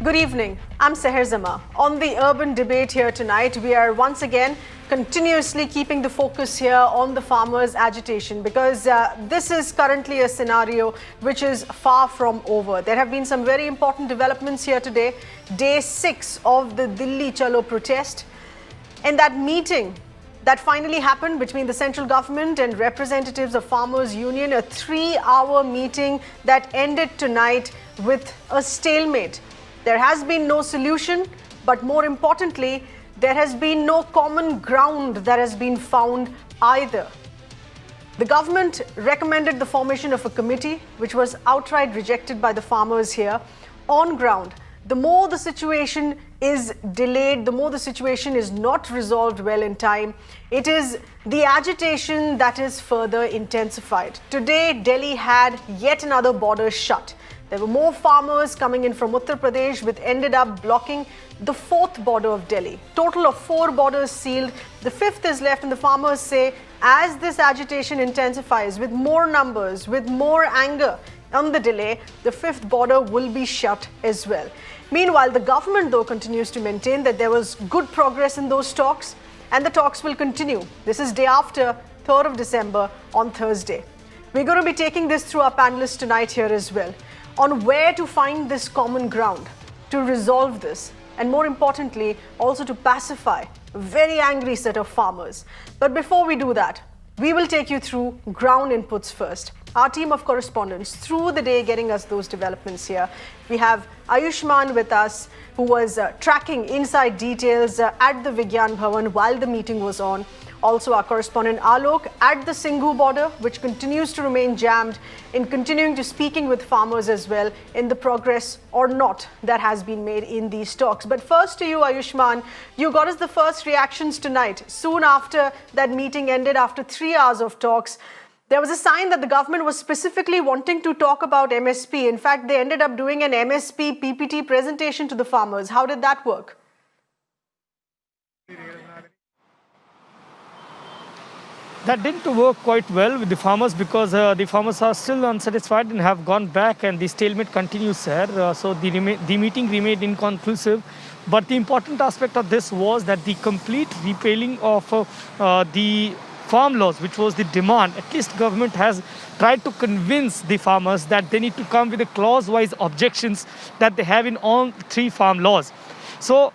Good evening. I'm Seher Zama. On the urban debate here tonight, we are once again continuously keeping the focus here on the farmers' agitation because this is currently a scenario which is far from over. There have been some very important developments here today. Day 6 of the Delhi Chalo protest. In that meeting that finally happened between the central government and representatives of Farmers Union, a 3-hour meeting that ended tonight with a stalemate. There has been no solution, but more importantly, there has been no common ground that has been found either. The government recommended the formation of a committee, which was outright rejected by the farmers here. On ground, the more the situation is delayed, the more the situation is not resolved well in time, it is the agitation that is further intensified. Today, Delhi had yet another border shut. There were more farmers coming in from Uttar Pradesh, which ended up blocking the 4th border of Delhi. Total of 4 borders sealed. The 5th is left, and the farmers say as this agitation intensifies with more numbers, with more anger on the delay, the 5th border will be shut as well. Meanwhile, the government, though, continues to maintain that there was good progress in those talks, and the talks will continue. This is day after 3rd of December on Thursday. We're going to be taking this through our panelists tonight here as well, on where to find this common ground, to resolve this, and more importantly, also to pacify a very angry set of farmers. But before we do that, we will take you through ground inputs first. Our team of correspondents through the day getting us those developments here. We have Ayushman with us, who was tracking inside details at the Vigyan Bhavan while the meeting was on. Also, our correspondent Alok at the Singhu border, which continues to remain jammed, in continuing to speaking with farmers as well in the progress or not that has been made in these talks. But first to you, Ayushman, you got us the first reactions tonight. Soon after that meeting ended, after 3 hours of talks, there was a sign that the government was specifically wanting to talk about MSP. In fact, they ended up doing an MSP PPT presentation to the farmers. How did that work? That didn't work quite well with the farmers because the farmers are still unsatisfied and have gone back, and the stalemate continues there. So the meeting remained inconclusive. But the important aspect of this was that the complete repealing of the farm laws, which was the demand, at least government has tried to convince the farmers that they need to come with the clause-wise objections that they have in all 3 farm laws. So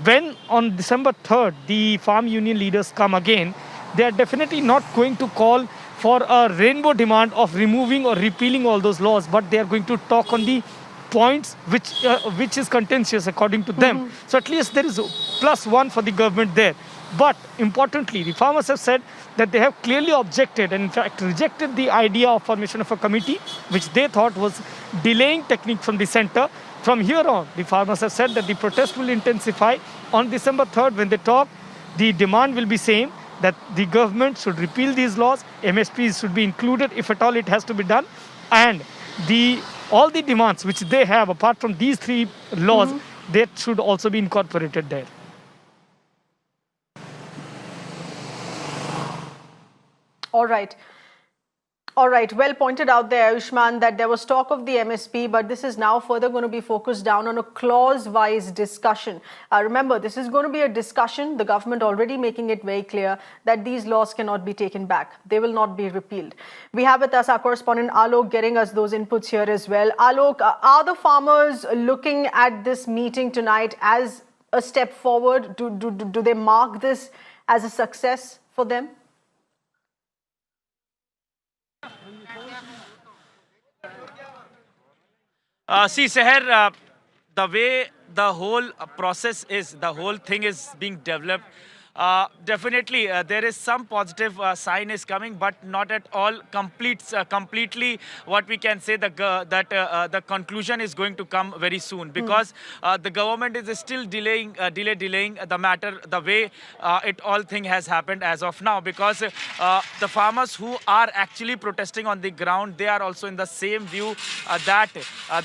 when on December 3rd, the farm union leaders come again, they are definitely not going to call for a rainbow demand of removing or repealing all those laws, but they are going to talk on the points which is contentious according to them. So at least there is +1 for the government there. But importantly, the farmers have said that they have clearly objected and in fact rejected the idea of formation of a committee, which they thought was delaying technique from the center. From here on, the farmers have said that the protest will intensify. On December 3rd, when they talk, the demand will be same, that the government should repeal these laws, MSPs should be included if at all it has to be done, and all the demands which they have apart from these 3 laws, that should also be incorporated there. All right. Well pointed out there, Ayushman, that there was talk of the MSP, but this is now further going to be focused down on a clause-wise discussion. Remember, this is going to be a discussion, the government already making it very clear that these laws cannot be taken back. They will not be repealed. We have with us our correspondent Alok getting us those inputs here as well. Alok, are the farmers looking at this meeting tonight as a step forward? Do they mark this as a success for them? See, Seher, the way the whole process is, the whole thing is being developed, definitely there is some positive sign is coming, but not at all completely what we can say that the conclusion is going to come very soon, because the government is still delaying the matter the way it all thing has happened as of now, because the farmers who are actually protesting on the ground, they are also in the same view that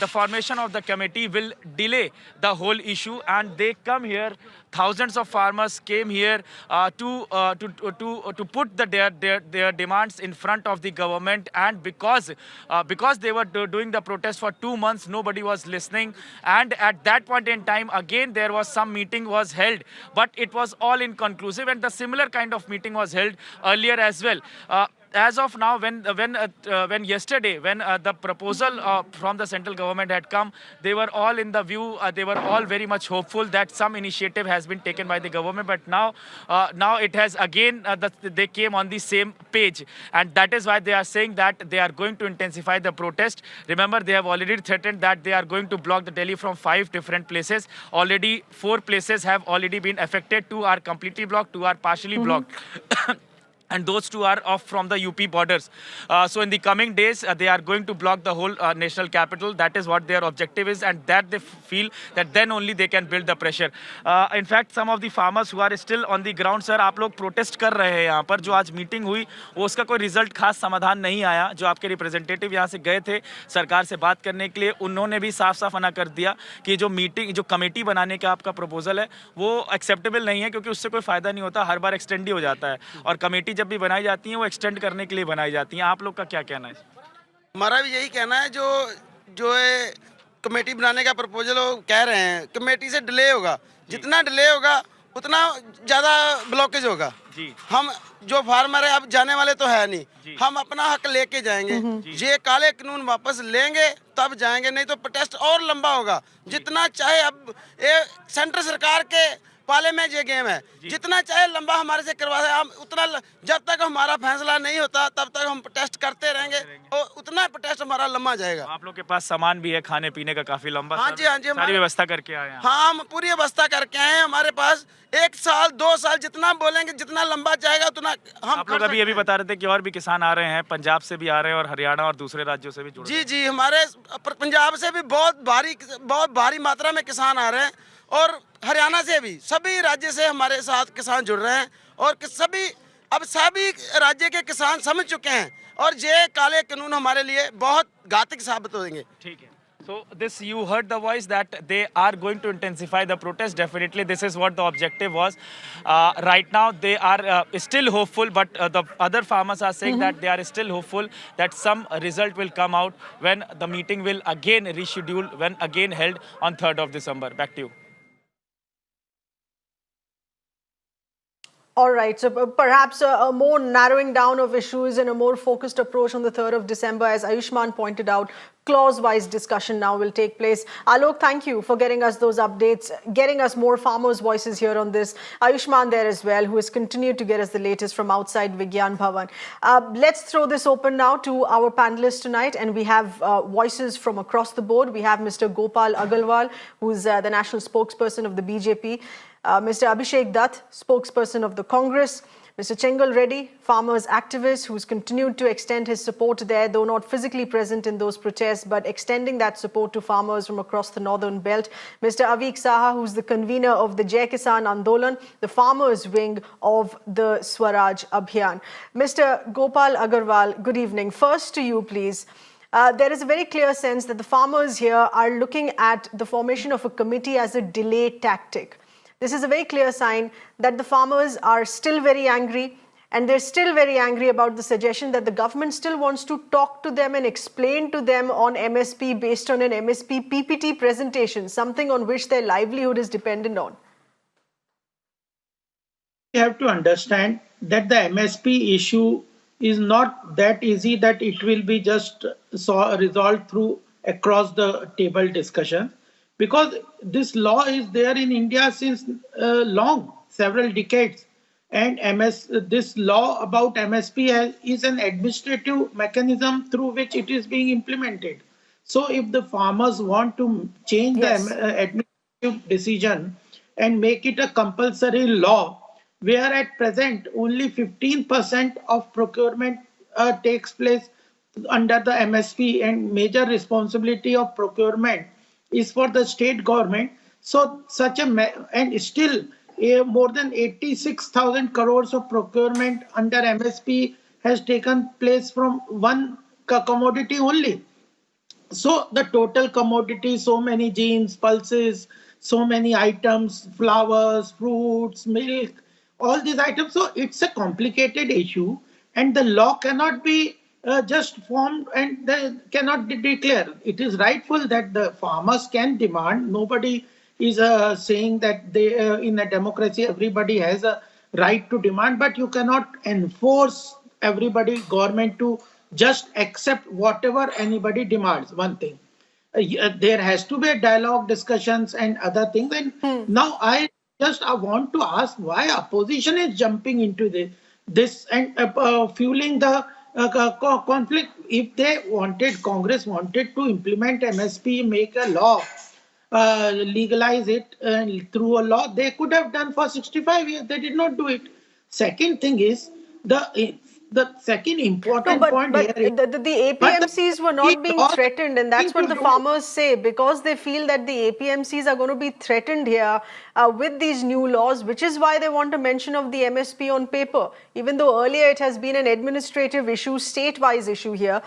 the formation of the committee will delay the whole issue, and they come here thousands of farmers came here to put their demands in front of the government, and because they were doing the protest for 2 months, nobody was listening. And at that point in time, again there was some meeting was held, but it was all inconclusive, and the similar kind of meeting was held earlier as well. As of now, when yesterday, when the proposal from the central government had come, they were all in the view, they were all very much hopeful that some initiative has been taken by the government. But now it has again, they came on the same page, and that is why they are saying that they are going to intensify the protest. Remember, they have already threatened that they are going to block the Delhi from 5 different places. Already 4 places have already been affected. 2 are completely blocked, 2 are partially blocked. And those 2 are off from the UP borders. So in the coming days, they are going to block the whole national capital. That is what their objective is, and that they feel that then only they can build the pressure. In fact, some of the farmers who are still on the ground, sir, आप लोग protest कर रहे हैं यहाँ पर, जो आज meeting हुई वो उसका कोई रिजल्ट खास समाधान नहीं आया. जो आपके रिप्रेजेंटेटिव यहाँ से गए थे सरकार से बात करने के लिए, उन्होंने भी साफ साफ मना कर दिया कि जो मीटिंग, जो कमेटी बनाने का आपका प्रपोजल है वो एक्सेप्टेबल नहीं है, क्योंकि उससे कोई फायदा नहीं होता, हर बार एक्सटेंड ही हो जाता है. और कमेटी जब भी बनाई जाती हैं वो एक्सटेंड करने के लिए बनाई जाती हैं. आप लोग का क्या कहना है? हमारा भी यही कहना है, जो है कमेटी बनाने का प्रपोजल वो कह रहे हैं कमेटी से डिले होगा, जितना डिले होगा उतना ज़्यादा ब्लॉकेज होगा जी. हम जो फार्मर है अब जाने वाले तो है नहीं, हम अपना हक लेके जाएंगे. ये काले कानून वापस लेंगे तब जाएंगे, नहीं तो प्रोटेस्ट और लंबा होगा. जितना चाहे अब ये सेंट्रल सरकार के पाले में ये गेम है, जितना चाहे लंबा हमारे से करवा है, हम उतना जब तक हमारा फैसला नहीं होता तब तक हम प्रोटेस्ट करते रहेंगे और उतना प्रोटेस्ट हमारा लंबा जाएगा. आप लोग के पास सामान भी है खाने पीने का काफी लंबा? हाँ जी, हाँ जी, सारी व्यवस्था करके आए हैं. हाँ, हम पूरी व्यवस्था करके आए हैं. हमारे पास 1 साल 2 साल जितना बोलेंगे, जितना लंबा जाएगा उतना हम. आप लोग अभी बता रहे थे कि और भी किसान आ रहे हैं, पंजाब से भी आ रहे हैं और हरियाणा और दूसरे राज्यों से भी जुड़. जी, हमारे पंजाब से भी बहुत भारी मात्रा में किसान आ रहे हैं, और हरियाणा से भी, सभी राज्य से हमारे साथ किसान जुड़ रहे हैं. और सभी राज्य के किसान समझ चुके हैं, और ये काले कानून हमारे लिए बहुत घातक साबित होंगे. ठीक है. So this, you heard the voice that they are going to intensify the protest. Definitely, this is what the objective was. Right now, they are still hopeful, but the other farmers are saying that they are still hopeful that some result will come out when the meeting will again reschedule, when again held on 3rd of December. Back to you. All right, so perhaps a more narrowing down of issues and a more focused approach on the 3rd of December, as Ayushman pointed out. Clause-wise discussion now will take place. Alok, thank you for getting us those updates, getting us more farmers' voices here on this. Ayushman there as well, who has continued to get us the latest from outside Vigyan Bhavan. Let's throw this open now to our panelists tonight, and we have voices from across the board. We have Mr. Gopal Agarwal, who's the national spokesperson of the BJP. Mr. Abhishek Dutt, spokesperson of the Congress. Mr. Chengal Reddy, farmers activist, who's continued to extend his support there, though not physically present in those protests, but extending that support to farmers from across the northern belt. Mr. Avik Saha, who's the convener of the Jai Kisan Andolan, the farmers wing of the Swaraj Abhiyan. Mr. Gopal Agarwal, good evening. First to you, please. There is a very clear sense that the farmers here are looking at the formation of a committee as a delay tactic. This is a very clear sign that the farmers are still very angry, and they're still very angry about the suggestion that the government still wants to talk to them and explain to them on MSP based on an MSP PPT presentation, something on which their livelihood is dependent on. We have to understand that the MSP issue is not that easy that it will be just resolved through across the table discussion. Because this law is there in India since several decades, and this law about MSP is an administrative mechanism through which it is being implemented. So if the farmers want to change the administrative decision and make it a compulsory law, where at present only 15% of procurement takes place under the MSP, and major responsibility of procurement is for the state government. So and still more than 86,000 crores of procurement under MSP has taken place from one commodity only. So the total commodity, so many genes, pulses, so many items, flowers, fruits, milk, all these items. So it's a complicated issue, and the law cannot be just formed and they cannot declare. It is rightful that the farmers can demand. Nobody is saying that they in a democracy everybody has a right to demand, but you cannot enforce everybody government to just accept whatever anybody demands. One thing, there has to be a dialogue, discussions, and other things. And now I want to ask why opposition is jumping into this and fueling the conflict. If they wanted, Congress wanted to implement MSP, make a law, legalize it through a law, they could have done for 65 years. They did not do it. Second thing is the second No, important but point here is the but APMCs were the not being laws threatened, and that's to what the do. farmers say, because they feel that the APMCs are going to be threatened here with these new laws, which is why they want a mention of the MSP on paper, even though earlier it has been an administrative issue, state-wise issue here,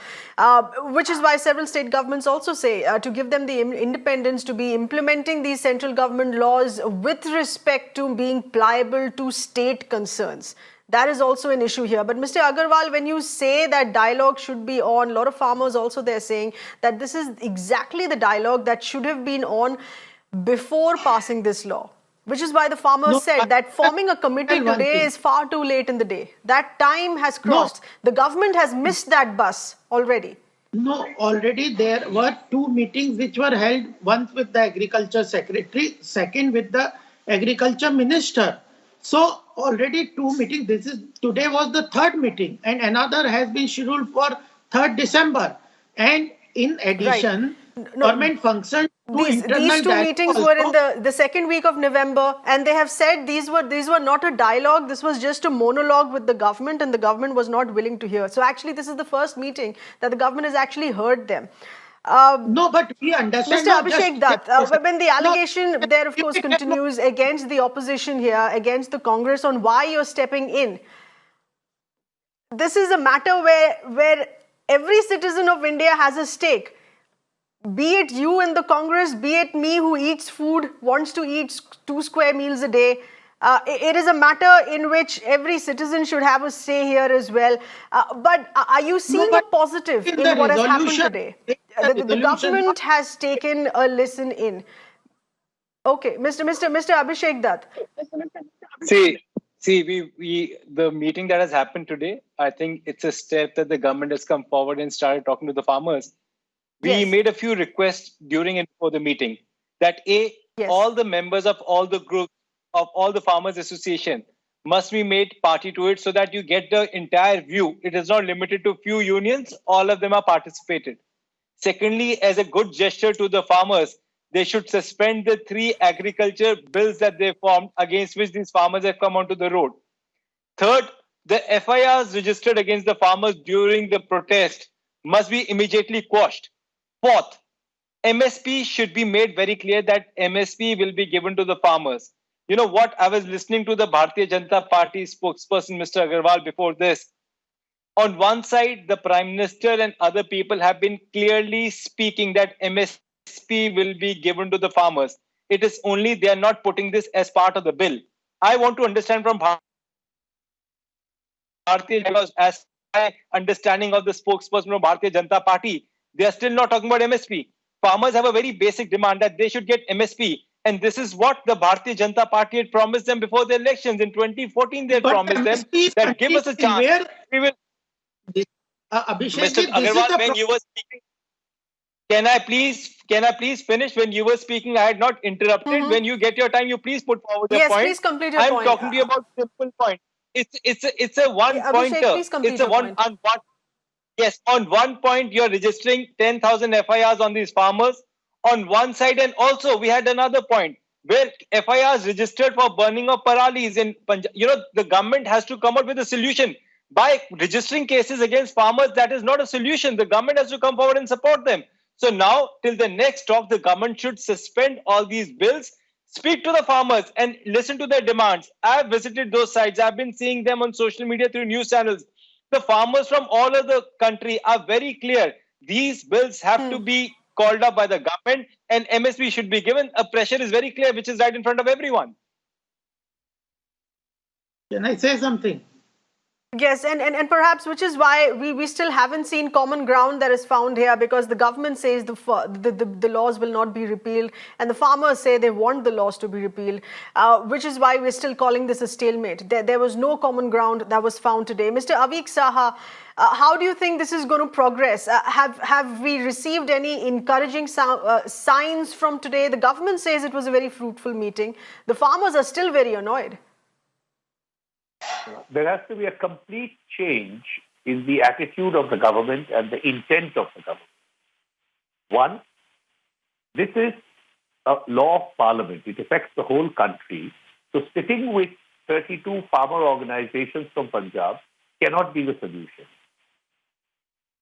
which is why several state governments also say to give them the independence to be implementing these central government laws with respect to being pliable to state concerns. That is also an issue here. But Mr. Agarwal, when you say that dialogue should be on, a lot of farmers also they're saying that this is exactly the dialogue that should have been on before passing this law. Which is why the farmers No, said that forming a committee tell one today thing. is far too late in the day. That time has crossed. The government has missed that bus already. No, already there were two meetings which were held, once with the agriculture secretary, second with the agriculture minister. So already two meetings. Today was the third meeting, and another has been scheduled for 3rd December. And in addition, No, government functions through these internal two dialogue meetings were in also. the second week of November, and they have said these were not a dialogue. This was just a monologue with the government, and the government was not willing to hear. So actually, this is the first meeting that the government has actually heard them. No, but we understand. Mr. No, Abhishek just Dutt, when the no, allegation there, of course, continues against the opposition here, against the Congress on why you're stepping in, this is a matter where every citizen of India has a stake. Be it you in the Congress, be it me who eats food, wants to eat 2 square meals a day. It is a matter in which every citizen should have a say here as well. But are you seeing a but positive in in the what has happened resolution, today? the The resolution, government has taken a listen in. Okay, Mr. Abhishek Dutt. See, the meeting that has happened today, I think it's a step that the government has come forward and started talking to the farmers. We Yes. made a few requests during and before the meeting that Yes. all the members of all the groups of all the farmers association must be made party to it so that you get the entire view. It is not limited to few unions, all of them are participated. Secondly, as a good gesture to the farmers, they should suspend the 3 agriculture bills that they formed against which these farmers have come onto the road. Third, the FIRs registered against the farmers during the protest must be immediately quashed. Fourth, MSP should be made very clear that MSP will be given to the farmers. You know what? I was listening to the Bharatiya Janata Party spokesperson, Mr. Agarwal, before this. On one side, the Prime Minister and other people have been clearly speaking that MSP will be given to the farmers. It is only they are not putting this as part of the bill. I want to understand from Bharatiya Janata, as my understanding of the spokesperson of Bharatiya Janata Party, they are still not talking about MSP. Farmers have a very basic demand that they should get MSP. And this is what the Bharatiya Janata Party had promised them before the elections. In 2014, they had but promised them MSP is that give us a chance. where We will. Abhishek, Mr. this is Agarwal, the when you were speaking, can I please finish? When you were speaking, I had not interrupted. When you get your time, you please put forward your Yes, point. please complete your I'm point. talking to you about simple point. It's a one Abhishek, pointer. please complete It's a your one point. on one. Yes, on one point you're registering 10,000 FIRs on these farmers on one side, and also we had another point where FIRs registered for burning of paralis in Punjab. You know, the government has to come up with a solution. By registering cases against farmers, that is not a solution. The government has to come forward and support them. So now, till the next talk, the government should suspend all these bills, speak to the farmers and listen to their demands. I've visited those sites. I've been seeing them on social media through news channels. The farmers from all over the country are very clear. These bills have to be called up by the government, and MSP should be given. A pressure is very clear, which is right in front of everyone. Can I say something? Yes, and perhaps which is why we still haven't seen common ground that is found here, because the government says the laws will not be repealed and the farmers say they want the laws to be repealed, which is why we're still calling this a stalemate. There was no common ground that was found today. Mr. Avik Saha, how do you think this is going to progress? Have we received any encouraging signs from today? The government says it was a very fruitful meeting. The farmers are still very annoyed. There has to be a complete change in the attitude of the government and the intent of the government. One, this is a law of parliament. It affects the whole country. So sitting with 32 farmer organizations from Punjab cannot be the solution.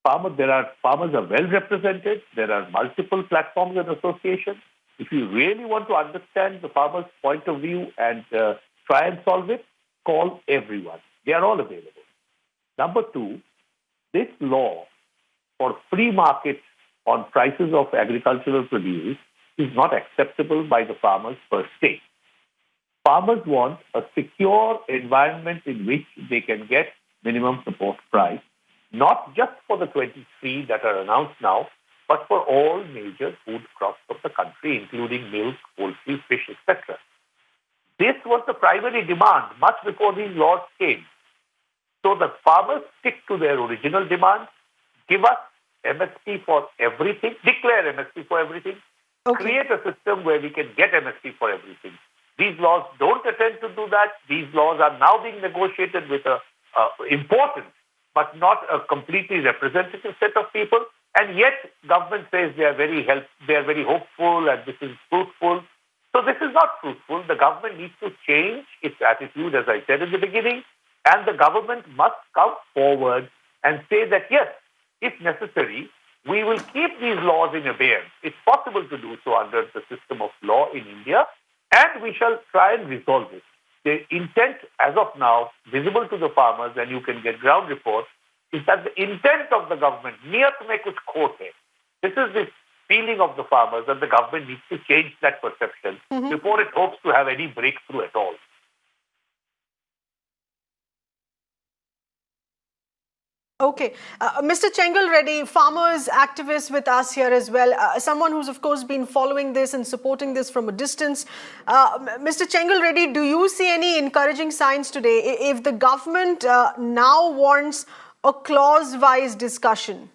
Farmers are well represented. There are multiple platforms and associations. If you really want to understand the farmers' point of view and try and solve it, call everyone. They are all available. Number two, this law for free market on prices of agricultural produce is not acceptable by the farmers per se. Farmers want a secure environment in which they can get minimum support price, not just for the 23 that are announced now, but for all major food crops of the country, including milk, poultry, fish, etc. This was the primary demand much before these laws came. So the farmers stick to their original demand, give us MSP for everything, declare MSP for everything, create a system where we can get MSP for everything. These laws don't attempt to do that. These laws are now being negotiated with a important but not a completely representative set of people. And yet government says they are very hopeful and this is fruitful. So this is not fruitful. The government needs to change its attitude, as I said in the beginning, and the government must come forward and say that, yes, if necessary, we will keep these laws in abeyance. It's possible to do so under the system of law in India, and we shall try and resolve it. The intent, as of now, visible to the farmers, and you can get ground reports, is that the intent of the government, niyat mein kuch khote hai. This is the feeling of the farmers, and the government needs to change that perception before it hopes to have any breakthrough at all. Okay. Mr. Chengal Reddy, farmers, activists with us here as well. Someone who's, of course, been following this and supporting this from a distance. Mr. Chengal Reddy, do you see any encouraging signs today? If the government now wants a clause-wise discussion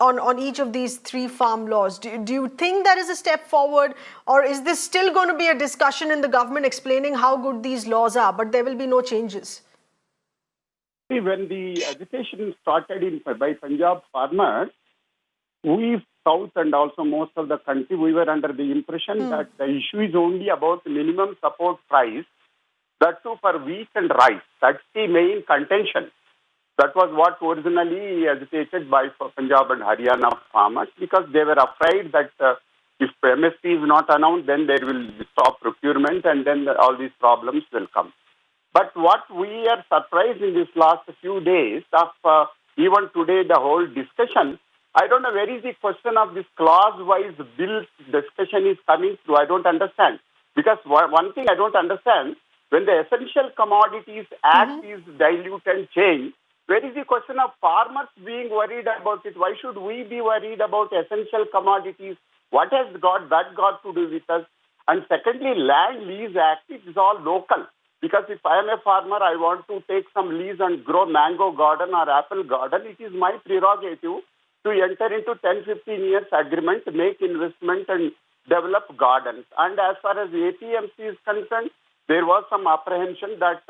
on each of these three farm laws, do you think that is a step forward, or is this still going to be a discussion in the government explaining how good these laws are, but there will be no changes? See, when the agitation started by Punjab farmers, we South and also most of the country, we were under the impression that the issue is only about minimum support price, that too for wheat and rice. That's the main contention. That was what originally agitated by Punjab and Haryana farmers, because they were afraid that if MSP is not announced, then there will stop procurement and then all these problems will come. But what we are surprised in these last few days of even today the whole discussion, I don't know where is the question of this clause-wise bill discussion is coming through. I don't understand. Because one thing I don't understand, when the Essential Commodities Act is dilute and changed, where is the question of farmers being worried about it? Why should we be worried about essential commodities? What has that got to do with us? And secondly, Land Lease Act, it is all local. Because if I am a farmer, I want to take some lease and grow mango garden or apple garden, it is my prerogative to enter into 10-15 years agreement, make investment and develop gardens. And as far as APMC is concerned, there was some apprehension that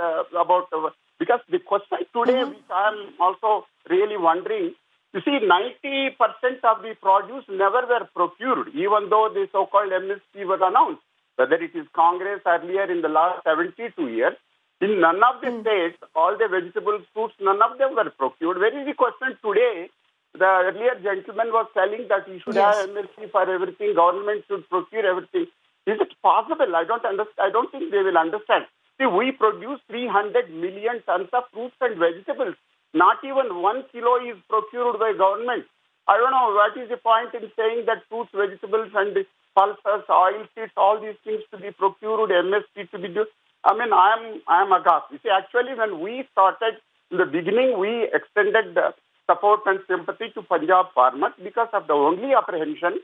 because the question today, which I am also really wondering, you see, 90% of the produce never were procured, even though the so-called MSP was announced. Whether it is Congress earlier in the last 72 years, in none of the states, all the vegetables, fruits, none of them were procured. Where is the question today? The earlier gentleman was telling that we should have MSP for everything, government should procure everything. Is it possible? I don't understand. I don't think they will understand. See, we produce 300 million tons of fruits and vegetables. Not even 1 kilo is procured by government. I don't know what is the point in saying that fruits, vegetables, and pulses, oil seeds, all these things to be procured, MSP to be due. I mean, I am aghast. You see, actually, when we started in the beginning, we extended the support and sympathy to Punjab farmers because of the only apprehension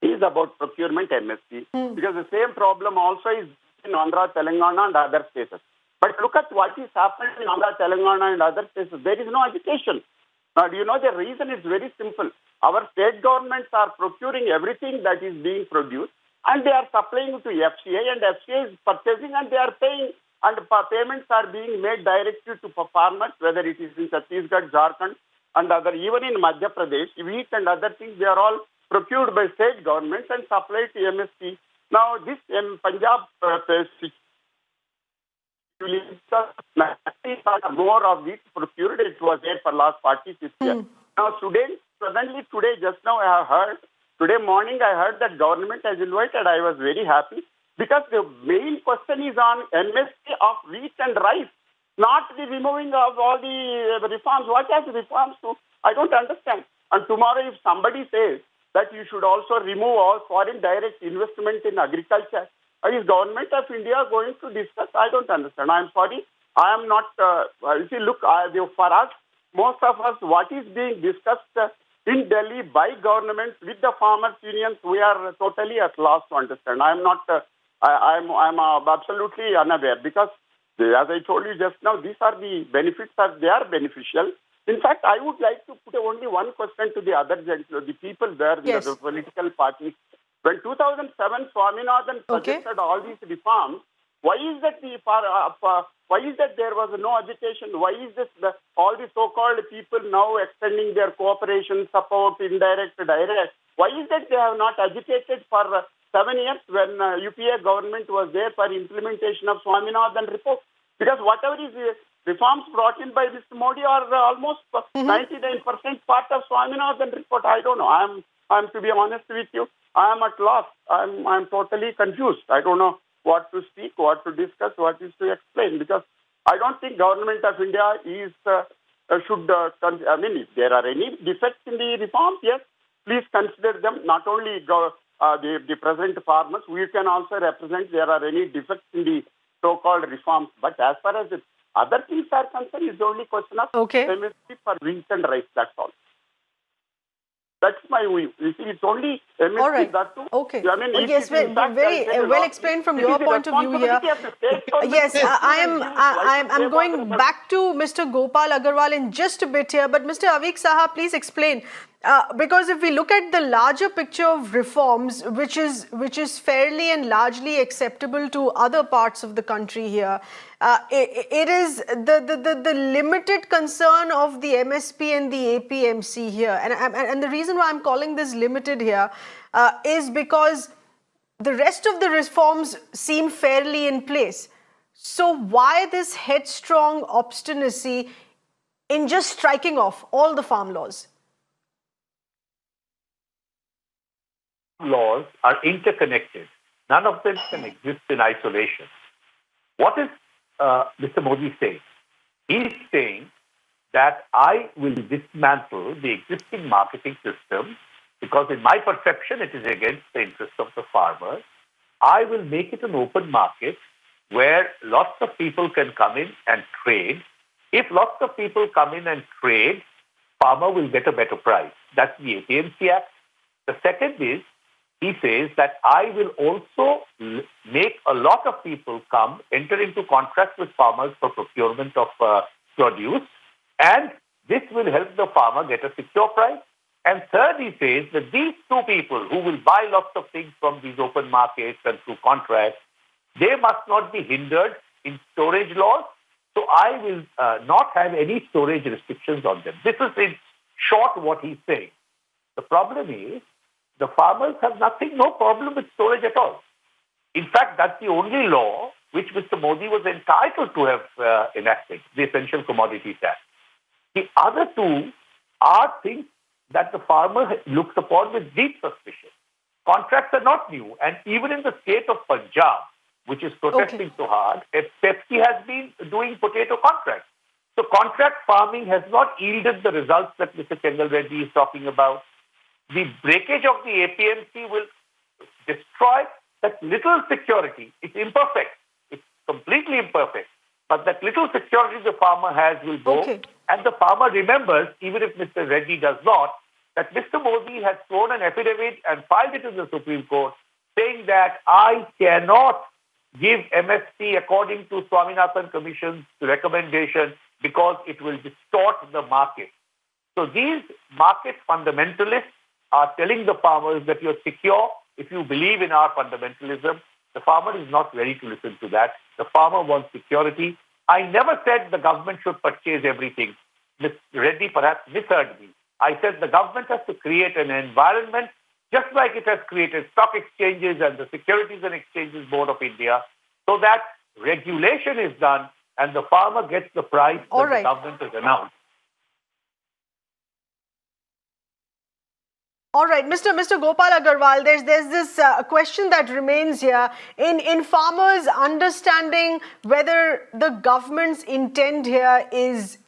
is about procurement MSP. Because the same problem also is in Andhra, Telangana, and other states. But look at what is happening in Andhra, Telangana, and other states. There is no education. Now, do you know the reason is very simple. Our state governments are procuring everything that is being produced, and they are supplying to FCA, and FCA is purchasing, and they are paying, and payments are being made directly to farmers, whether it is in Chhattisgarh, Jharkhand, and other, even in Madhya Pradesh, wheat and other things, they are all procured by state governments and supplied to MSP. Now, this in Punjab more of wheat procured, it was there for last 46 years. Now, suddenly today, just now I have heard, today morning I heard that government has invited. I was very happy because the main question is on MSP of wheat and rice, not the removing of all the reforms. What has reforms to? I don't understand. And tomorrow if somebody says that you should also remove all foreign direct investment in agriculture, is government of India going to discuss? I don't understand. I'm sorry. I am not, you see, look, for us, most of us, what is being discussed in Delhi by governments with the farmers' unions, we are totally at loss to understand. I'm not, I'm absolutely unaware because, as I told you just now, these are the benefits, they are beneficial. In fact, I would like to put only one question to the other gentlemen, the people there, yes, the political parties. When 2007, Swaminathan suggested all these reforms, why is that why is that there was no agitation? Why is this all the so-called people now extending their cooperation, support, indirect, direct? Why is that they have not agitated for 7 years when UPA government was there for implementation of Swaminathan report? Because whatever is reforms brought in by Mr. Modi are almost 99% part of Swaminathan report. I don't know. I'm to be honest with you, I am at loss. I'm totally confused. I don't know what to speak, what to discuss, what is to explain, because I don't think government of India is I mean, if there are any defects in the reforms, yes, please consider them. Not only the present farmers, we can also represent there are any defects in the so-called reforms. But as far as the other things are concerned, it's the only question of MSP for wheat and rice. That's all. That's my view. You see, it's only MSP. All right. That too. Okay. I mean, yes, very well explained from your point of view here. Yes, I'm going back to Mr. Gopal Agarwal in just a bit here. But Mr. Avik Saha, please explain. Because if we look at the larger picture of reforms, which is fairly and largely acceptable to other parts of the country here, it is the limited concern of the MSP and the APMC here, and the reason why I'm calling this limited here is because the rest of the reforms seem fairly in place. So why this headstrong obstinacy in just striking off all the farm laws? Laws are interconnected. None of them can exist in isolation. What is Mr. Modi saying? He's saying that I will dismantle the existing marketing system because in my perception it is against the interests of the farmers. I will make it an open market where lots of people can come in and trade. If lots of people come in and trade, farmer will get a better price. That's the APMC Act. The second is, he says that I will also make a lot of people come, enter into contracts with farmers for procurement of produce, and this will help the farmer get a secure price. And third, he says that these two people who will buy lots of things from these open markets and through contracts, they must not be hindered in storage laws. So I will not have any storage restrictions on them. This is in short what he's saying. The problem is, the farmers have no problem with storage at all. In fact, that's the only law which Mr. Modi was entitled to have enacted, the Essential Commodity Tax. The other two are things that the farmer looks upon with deep suspicion. Contracts are not new, and even in the state of Punjab, which is protesting so hard, Pepsi has been doing potato contracts. So So contract farming has not yielded the results that Mr. Chengal Reddy is talking about. The breakage of the APMC will destroy that little security. It's imperfect. It's completely imperfect. But that little security the farmer has will go. Okay. And the farmer remembers, even if Mr. Reddy does not, that Mr. Modi has thrown an affidavit and filed it in the Supreme Court saying that I cannot give MSP according to Swaminathan Commission's recommendation because it will distort the market. So these market fundamentalists are telling the farmers that you're secure if you believe in our fundamentalism. The farmer is not ready to listen to that. The farmer wants security. I never said the government should purchase everything. Ms. Reddy perhaps misheard me. I said the government has to create an environment just like it has created stock exchanges and the Securities and Exchanges Board of India, so that regulation is done and the farmer gets the price that the government has announced. All right, Mr. Gopal Agarwal, there's this question that remains here in farmers understanding whether the government's intent here is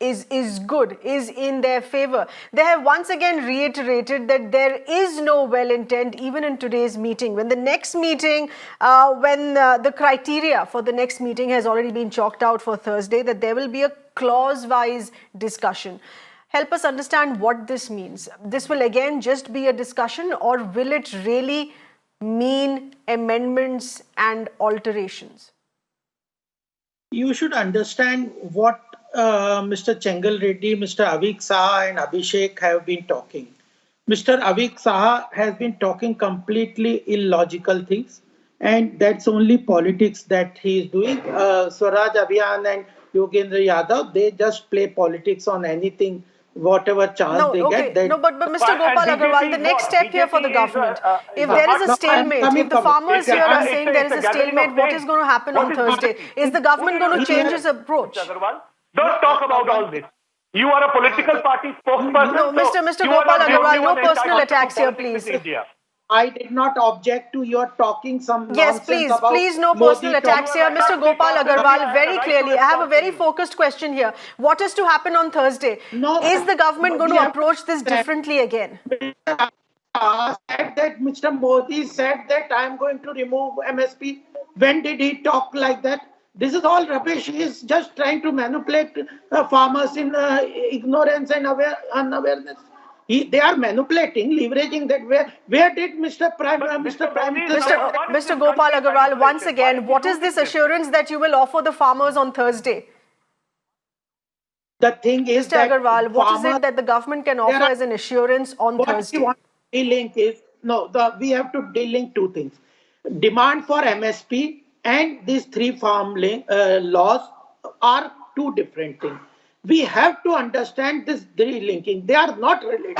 good, is in their favor. They have once again reiterated that there is no well intent even in today's meeting. When the next meeting, when the criteria for the next meeting has already been chalked out for Thursday, that there will be a clause-wise discussion. Help us understand what this means. This will again just be a discussion, or will it really mean amendments and alterations? You should understand what Mr. Chengal Reddy, Mr. Avik Saha and Abhishek have been talking. Mr. Avik Saha has been talking completely illogical things, and that's only politics that he is doing. Swaraj Abhiyan and Yogendra Yadav, they just play politics on anything, whatever chance get. But Mr. Gopal Agarwal, the next step here for the government, if there is a stalemate, if the farmers here are saying there is a stalemate, what is going to happen on Thursday? Is the government going to change its approach? Don't talk about all this. You are a political party spokesperson. No, Mr. Gopal Agarwal, no personal attacks here, please. I did not object to your talking some nonsense. Yes, please, no personal attacks here. Mr. Gopal Agarwal, very clearly, I have a very focused question here. What is to happen on Thursday? Is the government going to approach this differently again? Mr. Modi said that I am going to remove MSP. When did he talk like that? This is all rubbish. He is just trying to manipulate farmers in ignorance and unawareness. They are manipulating, leveraging that. Where did Mr. Minister? Mr. Gopal Agarwal, once again, what is this assurance that you will offer the farmers on Thursday? The thing is, Mr. Agarwal, what is it that the government can offer as an assurance on Thursday? What we want to de-link is, we have to de-link two things. Demand for MSP and these three farm laws are two different things. We have to understand this de-linking. They are not related.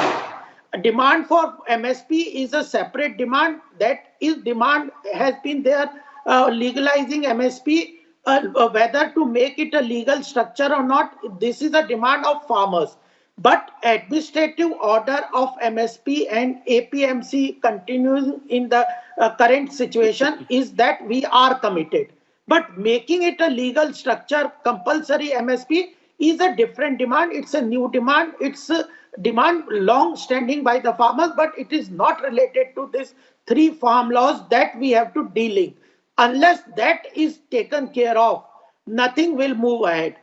A demand for MSP is a separate demand. That is demand has been there, legalizing MSP, whether to make it a legal structure or not. This is a demand of farmers. But administrative order of MSP and APMC continues in the current situation is that we are committed. But making it a legal structure, compulsory MSP, is a different demand. It's a new demand. It's a demand long standing by the farmers, but it is not related to these three farm laws that we have to de-link. Unless that is taken care of, nothing will move ahead.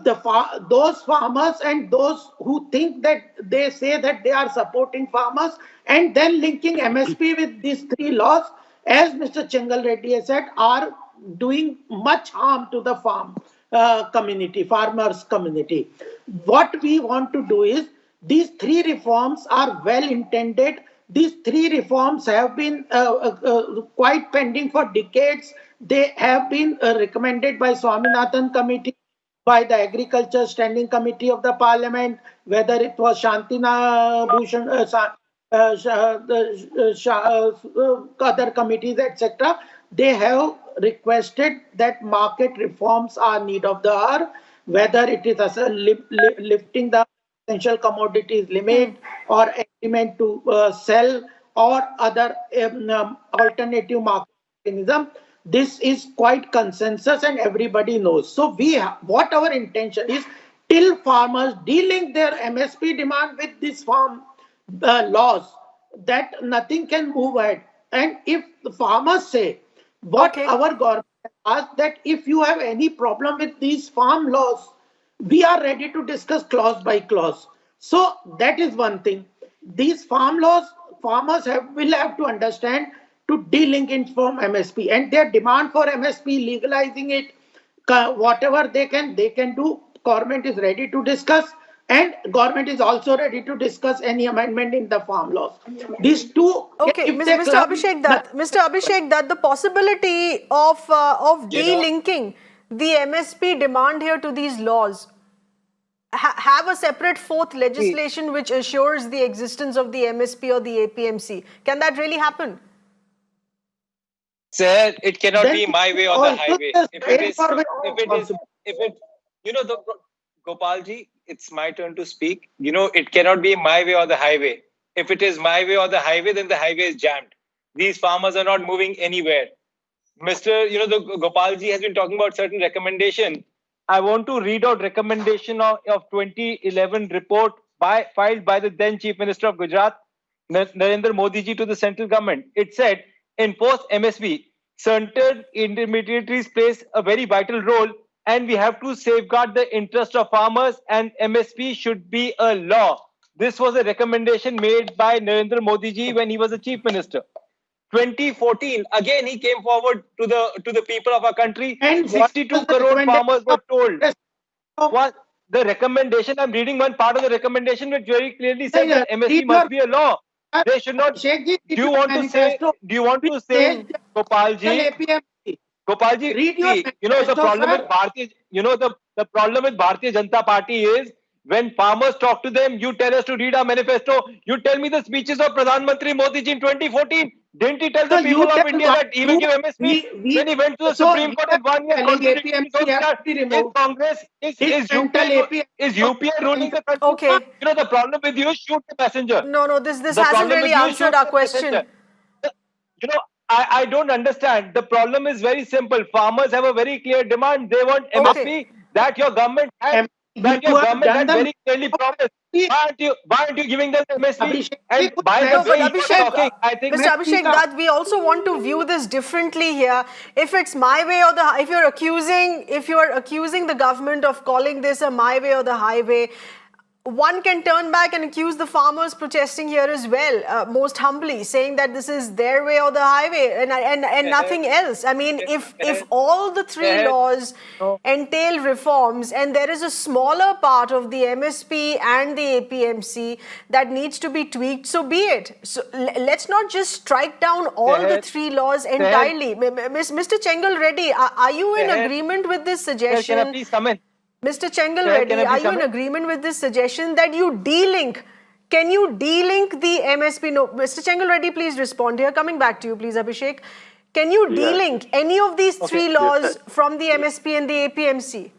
Those farmers and those who think that they say that they are supporting farmers and then linking MSP with these three laws, as Mr. Chengal Reddy has said, are doing much harm to the farmers community. What we want to do is, these three reforms are well intended. These three reforms have been quite pending for decades. They have been recommended by Swaminathan Committee, by the Agriculture Standing Committee of the Parliament, whether it was Shantina Bhushan, other committees, etc. They have requested that market reforms are need of the hour, whether it is lifting the essential commodities limit or agreement to sell or other alternative market mechanism. This is quite consensus and everybody knows. So what our intention is, till farmers delink their MSP demand with these farm laws, that nothing can move ahead. And if the farmers say, what Okay. our government asked, that if you have any problem with these farm laws, we are ready to discuss clause by clause. So that is one thing. These farm laws, farmers will have to understand to delink it from MSP, and their demand for MSP, legalizing it, whatever they can do. Government is ready to discuss, and government is also ready to discuss any amendment in the farm laws. These two, Okay, if they Mr. club, Abhishek Dutt, Mr. Abhishek Dutt, the possibility of You know, delinking the MSP demand here to these laws, have a separate fourth see, legislation which assures the existence of the MSP or the APMC. Can that really happen? sir, it cannot then be my way or the also highway. the If it is, straightforward if it is, if it, you know, the Gopalji, it's my turn to speak. You know, it cannot be my way or the highway. If it is my way or the highway, then the highway is jammed. These farmers are not moving anywhere. Mr. You know, the Gopalji has been talking about certain recommendation. I want to read out recommendation of 2011 report filed by the then Chief Minister of Gujarat, Narendra Modi ji, to the central government. It said, in post MSP, centered intermediaries plays a very vital role, and we have to safeguard the interest of farmers, and MSP should be a law. This was a recommendation made by Narendra Modi ji when he was the Chief Minister. 2014, again he came forward to the people of our country. and 62 crore farmers were told. What the recommendation? I'm reading one part of the recommendation which very clearly said that MSP must be a law. They should not. Do you want to say? Do you want to say, Gopalji? Gopalji, Read your see, you know the manifesto, problem sir. with Bharatiya, you know the problem with Bharatiya Janata Party is when farmers talk to them, you tell us to read our manifesto. You tell me the speeches of Pradhan Mantri Modi ji in 2014. Didn't he tell the So you people of tell India what that he will give MSP? When he went to the so Supreme you Court are in 1 year, telling contradicting his own APMC has to start, be is removed. Congress, is Central UPI, is UPI ruling the country? Okay. You know the problem with you, shoot the messenger. No, this The hasn't problem really with you, answered shoot our the question. messenger. You know, I don't understand. The problem is very simple. Farmers have a very clear demand. They want Okay. MSP that your government had, You have done very clearly promised. Why aren't you giving them MSP? Abhishek, And by the No, but way you are talking, I think Mr. Abhishek Dutt, we also want to view this differently here. If it's my way or the, if you're accusing the government of calling this a my way or the highway, one can turn back and accuse the farmers protesting here as well, most humbly, saying that this is their way or the highway and nothing else. I mean, if all the three laws entail reforms and there is a smaller part of the MSP and the APMC that needs to be tweaked, so be it. So let's not just strike down all the three laws entirely. Mr. Chengal Reddy, are you in agreement with this suggestion? can I please come in? Mr. Chengal Reddy, are you in agreement with this suggestion that you delink? Can you delink the MSP? No, Mr. Chengal Reddy, please respond here. Coming back to you, please, Abhishek. Can you delink any of these three laws from the MSP and the APMC?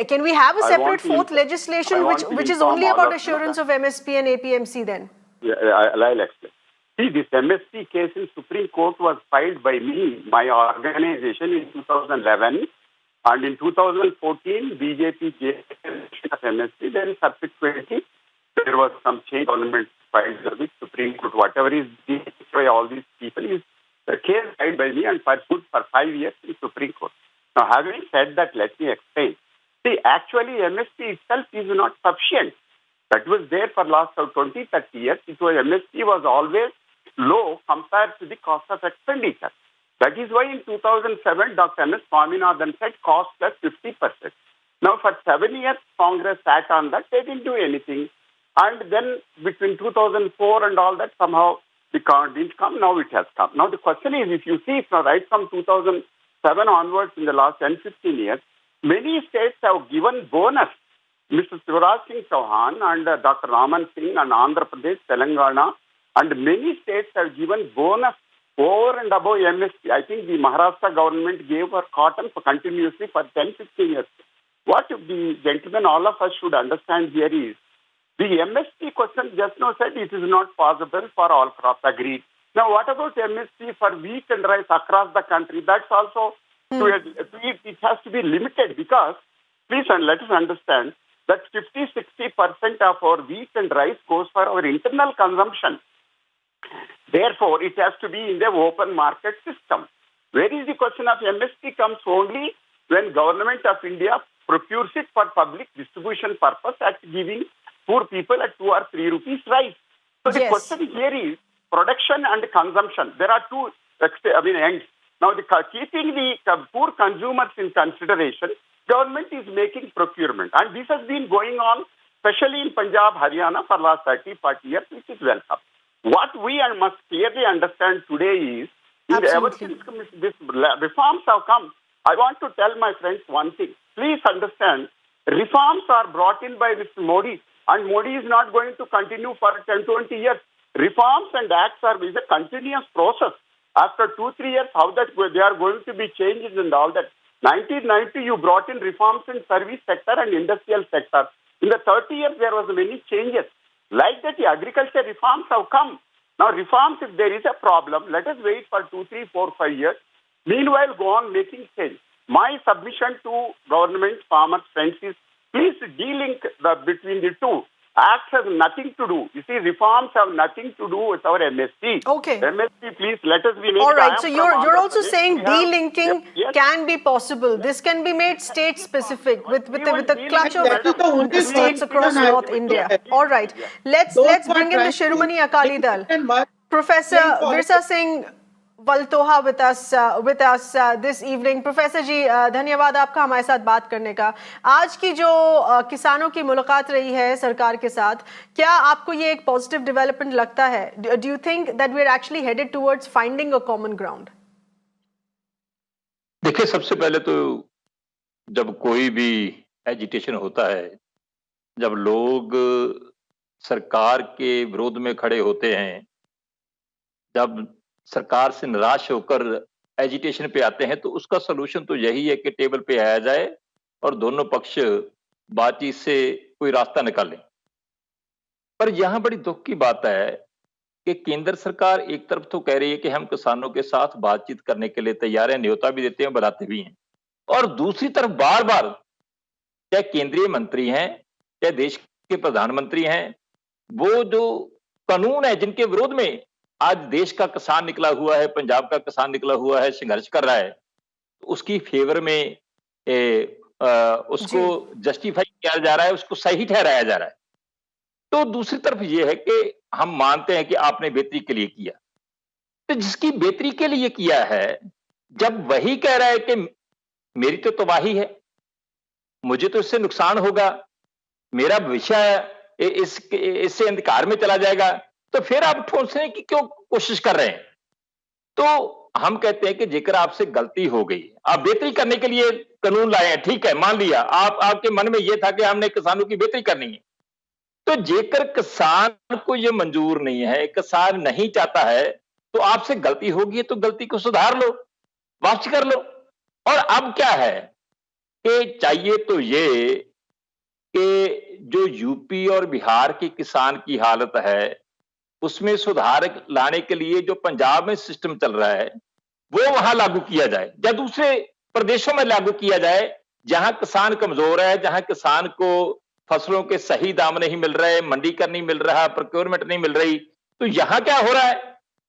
Can we have a separate fourth legislation which is only about assurance of MSP and APMC then? Yeah, I'll explain. See, this MSP case in Supreme Court was filed by me, my organization, in 2011. And in 2014, BJP gave of MSP. Then subsequently, there was some change. Government filed with Supreme Court. Whatever is by all these people is the case filed by me and pursued for 5 years in Supreme Court. Now, having said that, let me explain. See, actually, MSP itself is not sufficient. That was there for last 20, 30 years. MSP was always low compared to the cost of expenditure. That is why in 2007, Dr. M.S. Swaminathan said cost plus 50%. Now, for 7 years, Congress sat on that. They didn't do anything. And then between 2004 and all that, somehow the count didn't come. Now it has come. Now, the question is, if you see right from 2007 onwards in the last 10, 15 years, many states have given bonus. Mr. Shivraj Singh Chauhan and Dr. Raman Singh and Andhra Pradesh, Telangana, and many states have given bonus over and above MSP. I think the Maharashtra government gave her cotton for continuously for 10, 15 years. What the gentlemen, all of us should understand here is, the MSP question just now said it is not possible for all crops, agreed. Now, what about MSP for wheat and rice across the country? That's also, it has to be limited because, please let us understand, that 50-60% of our wheat and rice goes for our internal consumption. Therefore, it has to be in the open market system. Where is the question of MSP comes only when government of India procures it for public distribution purpose at giving poor people at 2 or 3 rupees rice. So the question here is production and consumption. There are two ends. Now, keeping the poor consumers in consideration, government is making procurement. And this has been going on, especially in Punjab, Haryana for last 30, 40 years, which is welcome. What we must clearly understand today is, ever since these reforms have come, I want to tell my friends one thing. Please understand, reforms are brought in by Mr. Modi, and Modi is not going to continue for 10, 20 years. Reforms and acts is a continuous process. After 2-3 years, how that there are going to be changes and all that. 1990, you brought in reforms in service sector and industrial sector. In the 30 years, there was many changes. Like that, the agriculture reforms have come. Now, reforms, if there is a problem, let us wait for 2, 3, 4, 5 years. Meanwhile, go on making change. My submission to government, farmers, friends is, please de-link between the two. Acts has nothing to do. You see, reforms have nothing to do with our MSP. Okay. MSP, please let us be made. All right. So you're also saying de-linking can be possible. This can be made state specific with a clutch of states across North India. All right. Let's bring in the Shiromani Akali Dal. Professor Virsa Singh Valtoha with us this evening. Professor ji धन्यवाद आपका हमारे साथ बात करने का. आज की जो किसानों की मुलाकात रही है सरकार के साथ, क्या आपको ये एक पॉजिटिव डेवलपमेंट लगता है? Do you think that we are actually headed towards finding a common ground? देखिए, सबसे पहले तो जब कोई भी एजिटेशन होता है, जब लोग सरकार के विरोध में खड़े होते हैं, जब सरकार से निराश होकर एजिटेशन पे आते हैं, तो उसका सलूशन तो यही है कि टेबल पे आया जाए और दोनों पक्ष बातचीत से कोई रास्ता निकालें. पर यहां बड़ी दुख की बात है कि केंद्र सरकार एक तरफ तो कह रही है कि हम किसानों के साथ बातचीत करने के लिए तैयार हैं, न्योता भी देते हैं, बुलाते भी हैं, और दूसरी तरफ बार बार चाहे केंद्रीय मंत्री हैं, चाहे देश के प्रधानमंत्री हैं, वो जो कानून है जिनके विरोध में आज देश का किसान निकला हुआ है, पंजाब का किसान निकला हुआ है, संघर्ष कर रहा है, उसकी फेवर में उसको जस्टिफाई किया जा रहा है, उसको सही ठहराया जा रहा है. तो दूसरी तरफ ये है कि हम मानते हैं कि आपने बेहतरी के लिए किया, तो जिसकी बेहतरी के लिए किया है, जब वही कह रहा है कि मेरी तो तबाही है, मुझे तो इससे नुकसान होगा, मेरा भविष्य इससे अंधकार में चला जाएगा, तो फिर आप ठोसने की क्यों कोशिश कर रहे हैं? तो हम कहते हैं कि जेकर आपसे गलती हो गई, आप बेहतरी करने के लिए कानून लाए हैं, ठीक है, मान लिया, आपके मन में यह था कि हमने किसानों की बेहतरी करनी है, तो जेकर किसान को यह मंजूर नहीं है, किसान नहीं चाहता है, तो आपसे गलती होगी तो गलती को सुधार लो, वापस कर लो. और अब क्या है कि चाहिए तो ये कि जो यूपी और बिहार के किसान की हालत है, उसमें सुधार लाने के लिए जो पंजाब में सिस्टम चल रहा है, वो वहां लागू किया जाए, या दूसरे प्रदेशों में लागू किया जाए, जहां किसान कमजोर है, जहां किसान को फसलों के सही दाम नहीं मिल रहे, मंडीकरण नहीं मिल रहा, प्रोक्योरमेंट नहीं मिल रही, तो यहां क्या हो रहा है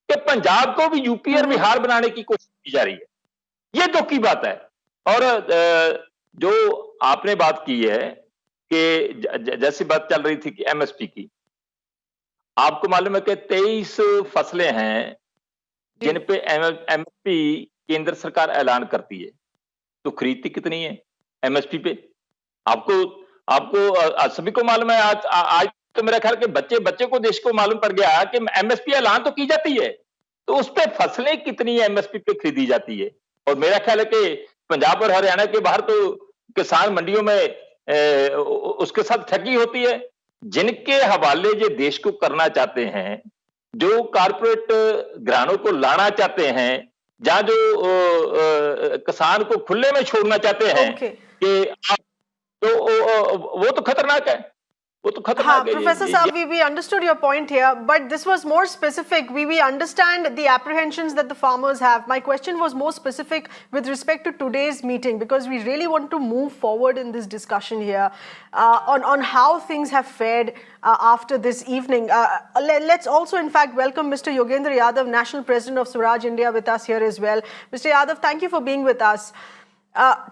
कि पंजाब को भी यूपी और बिहार बनाने की कोशिश की जा रही है. ये दुख की बात है. और जो आपने बात की है कि जैसी बात चल रही थी कि एमएसपी की, आपको मालूम है कि 23 फसलें हैं जिन पे एमएसपी केंद्र सरकार ऐलान करती है, तो खरीदती कितनी है एमएसपी पे? आपको सभी को मालूम है. आज तो मेरा ख्याल कि बच्चे को देश को मालूम पड़ गया कि एमएसपी ऐलान तो की जाती है, तो उस पे फसलें कितनी एमएसपी पे खरीदी जाती है. और मेरा ख्याल है कि पंजाब और हरियाणा के बाहर तो किसान मंडियों में उसके साथ ठगी होती है. जिनके हवाले ये देश को करना चाहते हैं, जो कारपोरेट घरानों को लाना चाहते हैं, जहां जो किसान को खुले में छोड़ना चाहते हैं कि आप, तो वो तो खतरनाक है. वो तो खत्म आ गया। Professor Saab, we understood your point here, but this was more specific. We understand the apprehensions that the farmers have. My question was more specific with respect to today's meeting, because we really want to move forward in this discussion here on how things have fared after this evening. Let's also, in fact, welcome Mr. Yogendra Yadav, National President of Swaraj India, with us here as well. Mr. Yadav, thank you for being with us.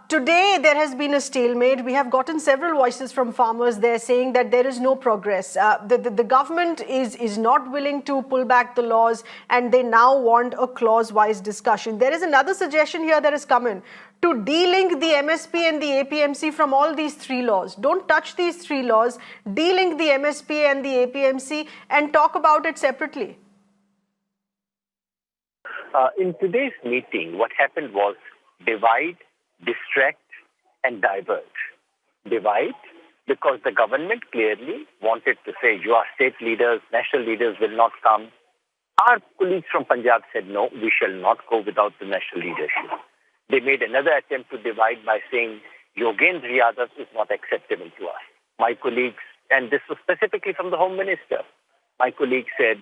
Today there has been a stalemate. We have gotten several voices from farmers there saying that there is no progress. The government is not willing to pull back the laws, and they now want a clause-wise discussion. There is another suggestion here that has come in to de-link the MSP and the APMC from all these three laws. Don't touch these three laws, de-link the MSP and the APMC and talk about it separately. In today's meeting, what happened was divide, distract and divert. Divide because the government clearly wanted to say, your state leaders, national leaders will not come. Our colleagues from Punjab said, no, we shall not go without the national leadership. They made another attempt to divide by saying, Yogendra Yadav is not acceptable to us. My colleagues, and this was specifically from the Home Minister, my colleague said,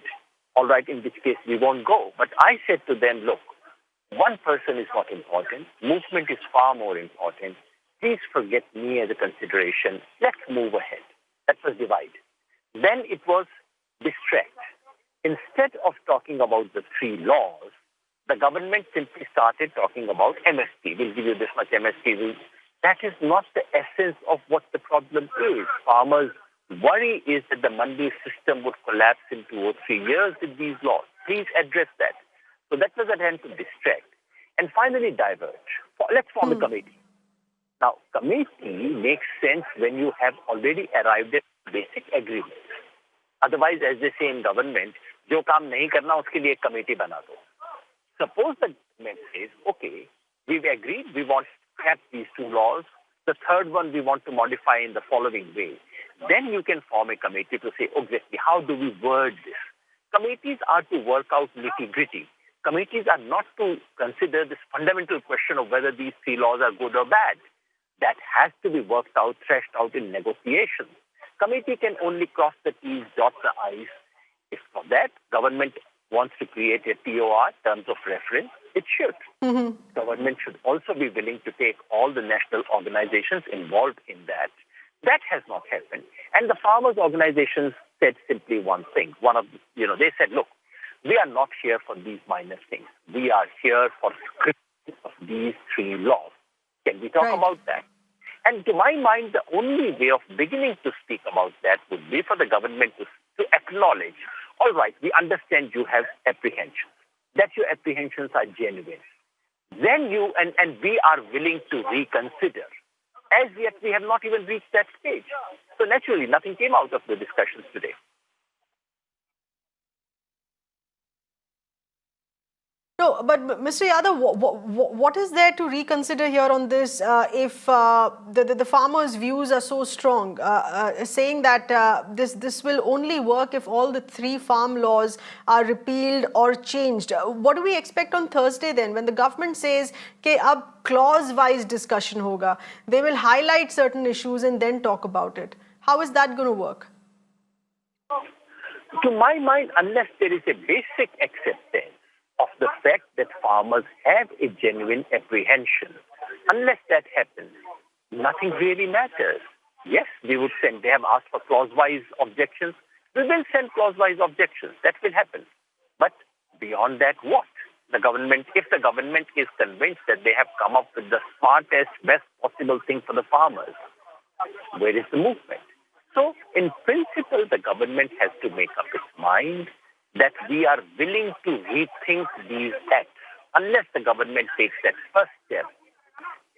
all right, in which case we won't go. But I said to them, look, one person is not important. Movement is far more important. Please forget me as a consideration. Let's move ahead. That was divide. Then it was distract. Instead of talking about the three laws, the government simply started talking about MSP. We'll give you this much MSP. That is not the essence of what the problem is. Farmers' worry is that the mandi system would collapse in 2 or 3 years with these laws. Please address that. So that was an attempt to distract. And finally, divert. Let's form a committee. Now, committee makes sense when you have already arrived at basic agreement. Otherwise, as they say in government, जो काम नहीं करना उसके लिए एक committee बना दो. Suppose the government says, okay, we've agreed, we want to have these 2 laws. The third one we want to modify in the following way. Then you can form a committee to say, exactly, how do we word this? Committees are to work out nitty-gritty. Committees are not to consider this fundamental question of whether these 3 laws are good or bad. That has to be worked out, threshed out in negotiations. Committee can only cross the T's, dot the I's. If for that, government wants to create a TOR, terms of reference, it should. Government should also be willing to take all the national organizations involved in that. That has not happened. And the farmers' organizations said simply one thing. They said, look, we are not here for these minor things. We are here for scripting of these 3 laws. Can we talk about that? And to my mind, the only way of beginning to speak about that would be for the government to acknowledge, all right, we understand you have apprehensions, that your apprehensions are genuine. Then and we are willing to reconsider. As yet, we have not even reached that stage. So naturally, nothing came out of the discussions today. No, but Mr. Yadav, what is there to reconsider here on this if the farmers' views are so strong, saying that this will only work if all the 3 farm laws are repealed or changed? What do we expect on Thursday then, when the government says कि अब clause-wise discussion होगा, they will highlight certain issues and then talk about it? How is that going to work? To my mind, unless there is a basic acceptance of the fact that farmers have a genuine apprehension, unless that happens, nothing really matters. Yes, we would send, they have asked for clause-wise objections. We will send clause-wise objections. That will happen. But beyond that, what? If the government is convinced that they have come up with the smartest, best possible thing for the farmers, where is the movement? So, in principle, the government has to make up its mind that we are willing to rethink these acts. Unless the government takes that first step,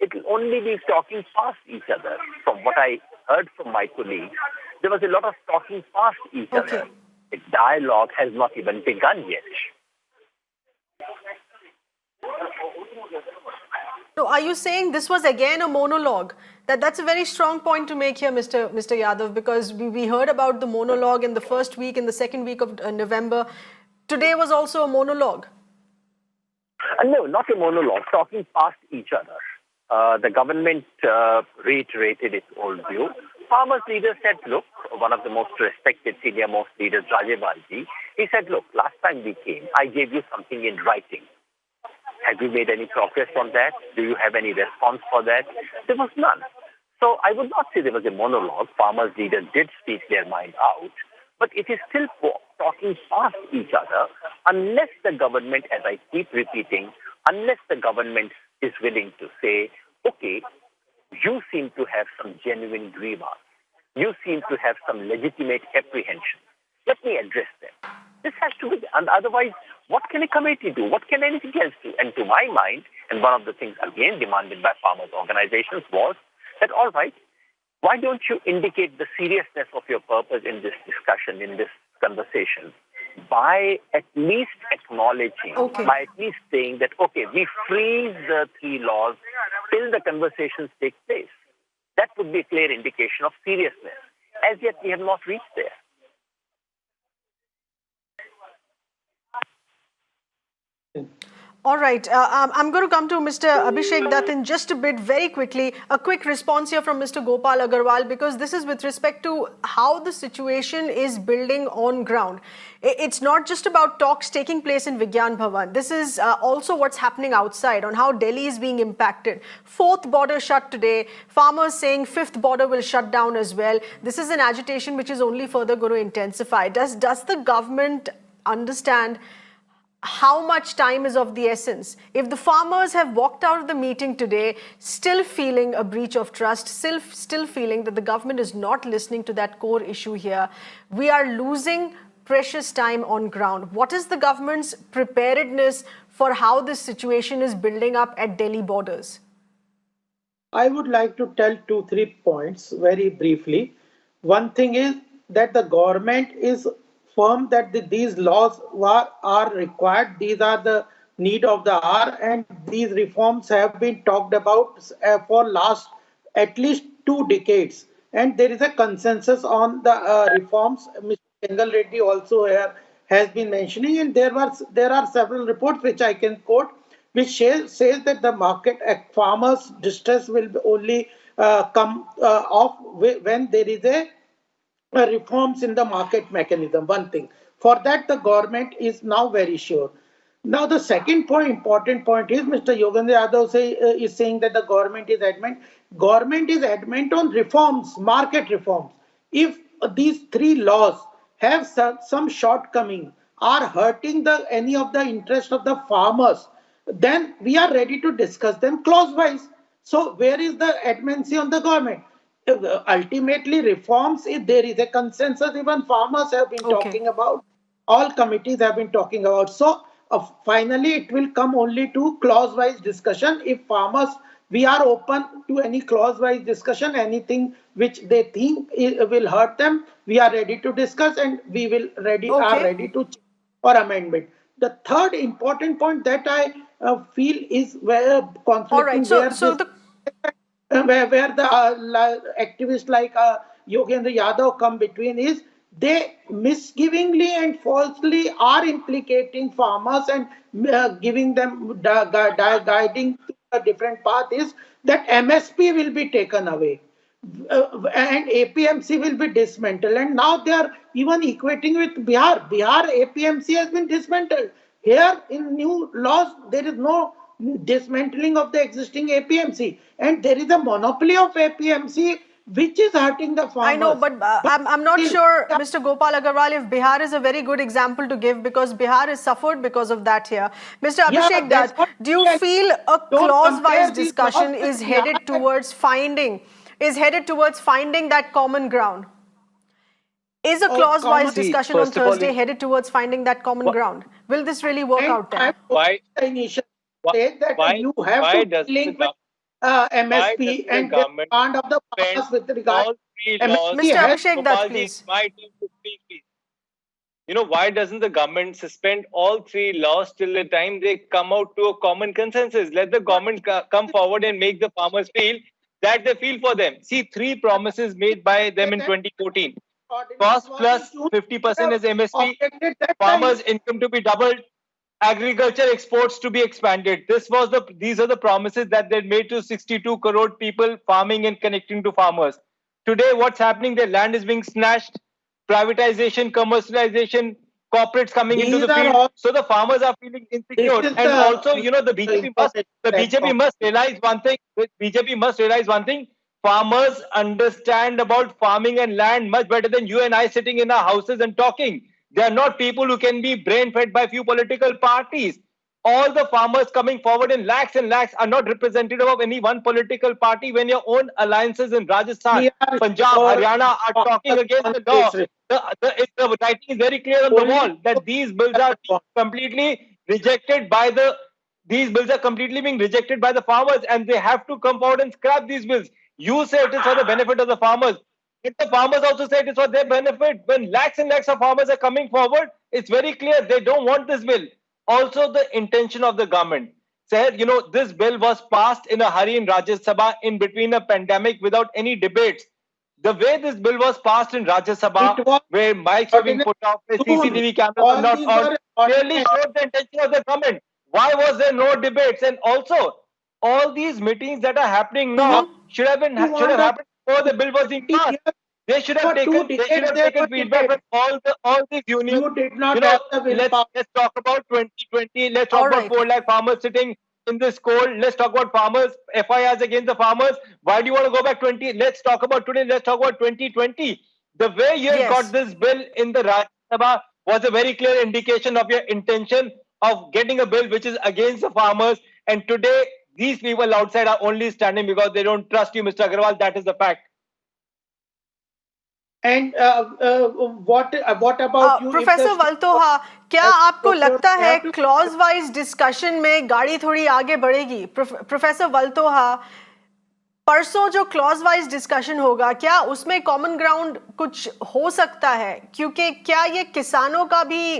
it will only be talking past each other. From what I heard from my colleagues, there was a lot of talking past each other. The dialogue has not even begun yet. So are you saying this was again a monologue? That's a very strong point to make here, Mr. Yadav, because we heard about the monologue in the first week, in the second week of November. Today was also a monologue. No, not a monologue, talking past each other. The government reiterated its old view. farmers' leader said, look, one of the most respected senior most leaders, Rajiv Bharji, he said, look, last time we came, I gave you something in writing. Have you made any progress on that? Do you have any response for that? There was none. So I would not say there was a monologue. Farmers' leaders did speak their mind out, but it is still talking past each other unless the government, as I keep repeating, unless the government is willing to say, okay, you seem to have some genuine grievance. You seem to have some legitimate apprehension. Let me address them. This has to be, and otherwise, what can a committee do? What can anything else do? And to my mind, and one of the things again demanded by farmers' organizations was that, all right, why don't you indicate the seriousness of your purpose in this discussion, in this conversation, by at least acknowledging, by at least saying that, okay, we freeze the 3 laws till the conversations take place. That would be a clear indication of seriousness. As yet, we have not reached there. All right. I'm going to come to Mr. Abhishek Dutt in just a bit, very quickly. A quick response here from Mr. Gopal Agarwal, because this is with respect to how the situation is building on ground. It's not just about talks taking place in Vigyan Bhavan. This is also what's happening outside on how Delhi is being impacted. 4th border shut today. Farmers saying 5th border will shut down as well. This is an agitation which is only further going to intensify. Does the government understand how much time is of the essence? If the farmers have walked out of the meeting today still feeling a breach of trust, still feeling that the government is not listening to that core issue here, we are losing precious time on ground. What is the government's preparedness for how this situation is building up at Delhi borders? I would like to tell 2-3 points very briefly. One thing is that the government is firm that these laws are required. These are the need of the hour, and these reforms have been talked about for last at least 2 decades. And there is a consensus on the reforms. Mr. Bengal Reddy also here has been mentioning, and there are several reports which I can quote, which says that the market farmers' distress will only come off when there is a reforms in the market mechanism. One thing. For that, the government is now very sure. Now, the second important point is Mr. Yogendra Yadav is saying that the government is adamant. Government is adamant on reforms, market reforms. If these 3 laws have some shortcoming, are hurting any of the interest of the farmers, then we are ready to discuss them clause-wise. So, where is the adamancy on the government? Ultimately, reforms, if there is a consensus, even farmers have been talking about, all committees have been talking about. So, finally, it will come only to clause-wise discussion. If farmers, we are open to any clause-wise discussion, anything which they think will hurt them, we are ready to discuss, and we will are ready to check for amendment. The third important point that I feel is where conflicting where the activists like Yogendra Yadav come between is they misgivingly and falsely are implicating farmers and giving them guiding to a different path is that MSP will be taken away and APMC will be dismantled, and now they are even equating with Bihar. Bihar APMC has been dismantled. Here in new laws there is no dismantling of the existing APMC, and there is a monopoly of APMC which is hurting the farmers. I know, but I'm not sure, Mr. Gopal Agarwal, if Bihar is a very good example to give, because Bihar has suffered because of that here. Mr. Abhishek Dutt, do you feel a clause-wise discussion is headed towards finding that common ground? Is a clause-wise discussion on Thursday headed towards finding that common ground? Will this really work out there? Why you have to link with MSP and the demand of the farmers with regard Mr. Abhishek Dutt, please. You know, why doesn't the government suspend all 3 laws till the time they come out to a common consensus? Let the government come forward and make the farmers feel that they feel for them. See, 3 promises made by them in 2014. Cost plus 50% is MSP, farmers' income to be doubled, agriculture exports to be expanded. These are the promises that they made to 62 crore people farming and connecting to farmers. Today, what's happening? Their land is being snatched, privatization, commercialization, corporates coming into the field. So the farmers are feeling insecure. And also, you know, the BJP must realize one thing. The BJP must realize one thing. Farmers understand about farming and land much better than you and I sitting in our houses and talking. They are not people who can be brain fed by few political parties. All the farmers coming forward in lakhs and lakhs are not representative of any one political party. When your own alliances in Rajasthan, Punjab, Haryana are talking against the law, the writing is very clear on the wall that these bills are completely rejected by the. These bills are completely being rejected by the farmers, and they have to come forward and scrap these bills. You say it is for the benefit of the farmers. If the farmers also say it is for their benefit, when lakhs and lakhs of farmers are coming forward, it's very clear they don't want this bill. Also, the intention of the government. Said, you know, this bill was passed in a hurry in Rajya Sabha in between a pandemic without any debates. The way this bill was passed in Rajya Sabha, where mics were being put off, where CCTV cameras were not on, clearly showed the intention of the government. Why was there no debates? And also, all these meetings that are happening now should have happened before the bill was being passed. They should have taken feedback from all these unions. You did not let's talk about 2020. Let's talk about 4 lakh farmers sitting in this cold. Let's talk about farmers, FIRs against the farmers. Why do you want to go back 20? Let's talk about today. Let's talk about 2020. The way you got this bill in the Rajya Sabha was a very clear indication of your intention of getting a bill which is against the farmers. And today, these people outside are only standing because they don't trust you, Mr. Agarwal. That is the fact. And what about you, professor Valtoha, क्या आपको लगता है clause wise discussion में गाड़ी थोड़ी आगे बढ़ेगी? Professor वल्तोहा, परसों जो क्लॉज वाइज डिस्कशन होगा, क्या उसमें कॉमन ग्राउंड कुछ हो सकता है? क्योंकि क्या ये किसानों का भी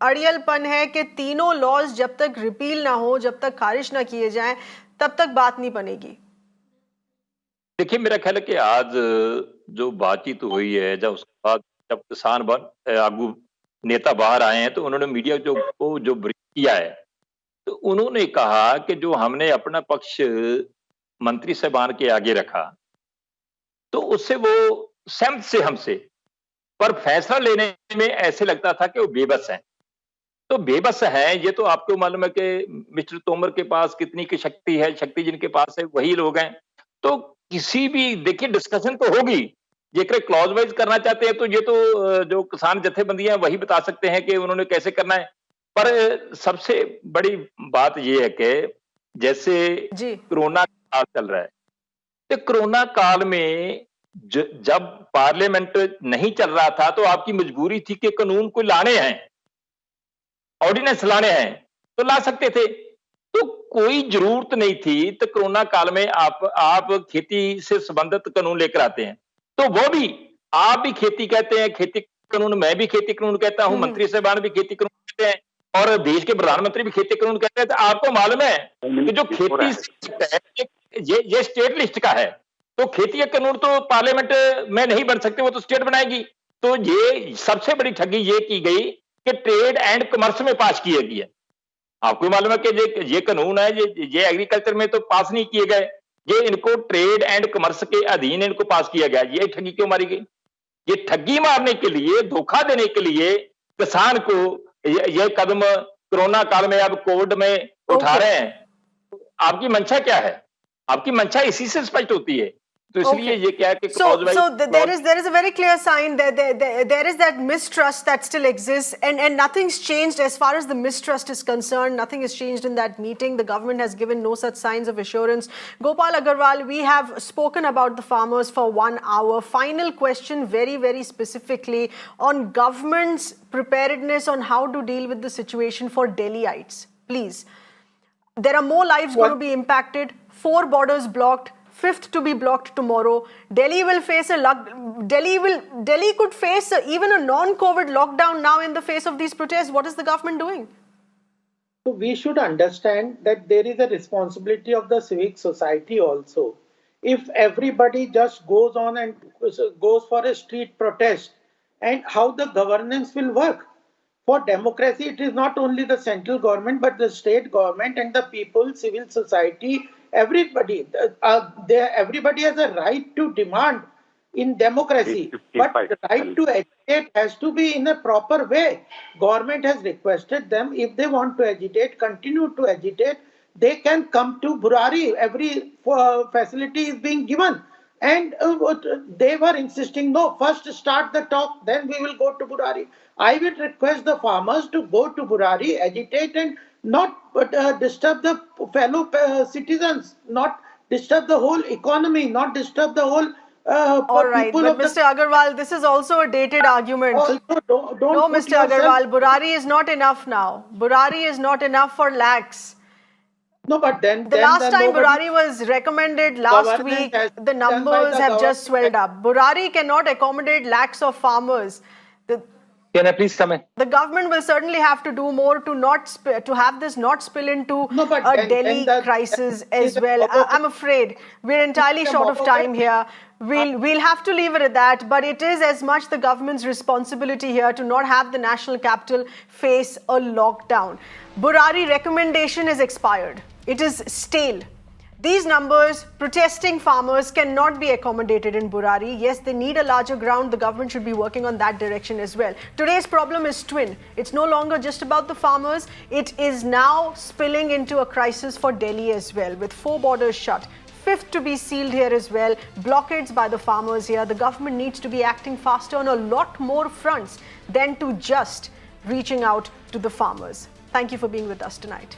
अड़ियलपन है कि तीनों लॉज जब तक रिपील ना हो, जब तक खारिज ना किए जाएं, तब तक बात नहीं बनेगी? देखिए, मेरा ख्याल है कि आज जो बातचीत हुई है, जब उसके बाद जब किसान आगू नेता बाहर आए हैं, तो उन्होंने मीडिया जो ब्रीफ किया है, तो उन्होंने कहा कि जो हमने अपना पक्ष मंत्री साहबान के आगे रखा, तो उससे वो सहमत से हमसे, पर फैसला लेने में ऐसे लगता था कि वो बेबस हैं। तो बेबस है, ये तो आपको मालूम है कि मिस्टर तोमर के पास कितनी की शक्ति है, शक्ति जिनके पास है वही लोग हैं। तो किसी भी, देखिए, डिस्कशन तो होगी, ये क्लॉज वाइज करना चाहते हैं तो ये तो जो किसान जथेबंदियां वही बता सकते हैं कि उन्होंने कैसे करना है। पर सबसे बड़ी बात ये है कि जैसे कोरोना काल चल रहा है, तो कोरोना काल में जब पार्लियामेंट नहीं चल रहा था तो आपकी मजबूरी थी कि कानून को लाने हैं, ऑर्डिनेंस लाने हैं, तो ला सकते थे, तो कोई जरूरत नहीं थी। तो कोरोना काल में आप खेती से संबंधित कानून लेकर आते हैं, तो वो भी आप भी खेती कहते हैं, खेती कानून, मैं भी खेती कानून कहता हूं, मंत्री साहबान भी खेती कानून कहते हैं, और देश के प्रधानमंत्री भी खेती कानून कहते हैं। तो आपको मालूम है कि जो खेती ये स्टेट लिस्ट का है, तो खेती का कानून तो पार्लियामेंट में नहीं बन सकते, वो तो स्टेट बनाएगी। तो ये सबसे बड़ी ठगी ये की गई कि ट्रेड एंड कॉमर्स में पास किया गया। आपको मालूम है कि ये कानून है, ये एग्रीकल्चर में तो पास नहीं किए गए, ये इनको ट्रेड एंड कॉमर्स के अधीन इनको पास किया गया। ये ठगी क्यों मारी गई? ये ठगी मारने के लिए, धोखा देने के लिए किसान को ये कदम कोरोना काल में अब कोविड में उठा रहे हैं। आपकी मंशा क्या है? आपकी मंशा इसी से स्पष्ट होती है। तो इसलिए ये क्या है कि so there is a very clear sign that there is that mistrust that still exists, and nothing's changed as far as the mistrust is concerned. Nothing has changed in that meeting. The government has given no such signs of assurance. Gopal Agarwal, we have spoken about the farmers for 1 hour. Final question, very, very specifically on government's preparedness on how to deal with the situation for Delhiites. Please. There are more lives going to be impacted, 4 borders blocked, 5th to be blocked tomorrow. Delhi will face Delhi could face even a non-COVID lockdown now in the face of these protests. What is the government doing? So we should understand that there is a responsibility of the civic society also. If everybody just goes on and goes for a street protest, and how the governance will work. For democracy, it is not only the central government, but the state government and the people, civil society, everybody. Everybody has a right to demand in democracy. But the right to agitate has to be in a proper way. Government has requested them, if they want to agitate, continue to agitate, they can come to Burari. Every facility is being given. And they were insisting, no, first start the talk, then we will go to Burari. I would request the farmers to go to Burari, agitate, and not disturb the fellow citizens, not disturb the whole economy, not disturb the whole all right, but Mr. Agarwal, this is also a dated argument. Also, don't no, Mr. Agarwal, Burari is not enough now. Burari is not enough for lakhs. No, but then the last time Burari was recommended last week, the numbers have just swelled up. Burari cannot accommodate lakhs of farmers. Can I please come in? The government will certainly have to do more to have this not spill into a Delhi crisis as well. I'm afraid we're entirely short of time here. We'll have to leave it at that, but it is as much the government's responsibility here to not have the national capital face a lockdown. Burari recommendation has expired. It is stale. These numbers, protesting farmers cannot be accommodated in Burari. Yes, they need a larger ground. The government should be working on that direction as well. Today's problem is twin. It's no longer just about the farmers. It is now spilling into a crisis for Delhi as well, with 4 borders shut. 5th to be sealed here as well. Blockades by the farmers here. The government needs to be acting faster on a lot more fronts than to just reaching out to the farmers. Thank you for being with us tonight.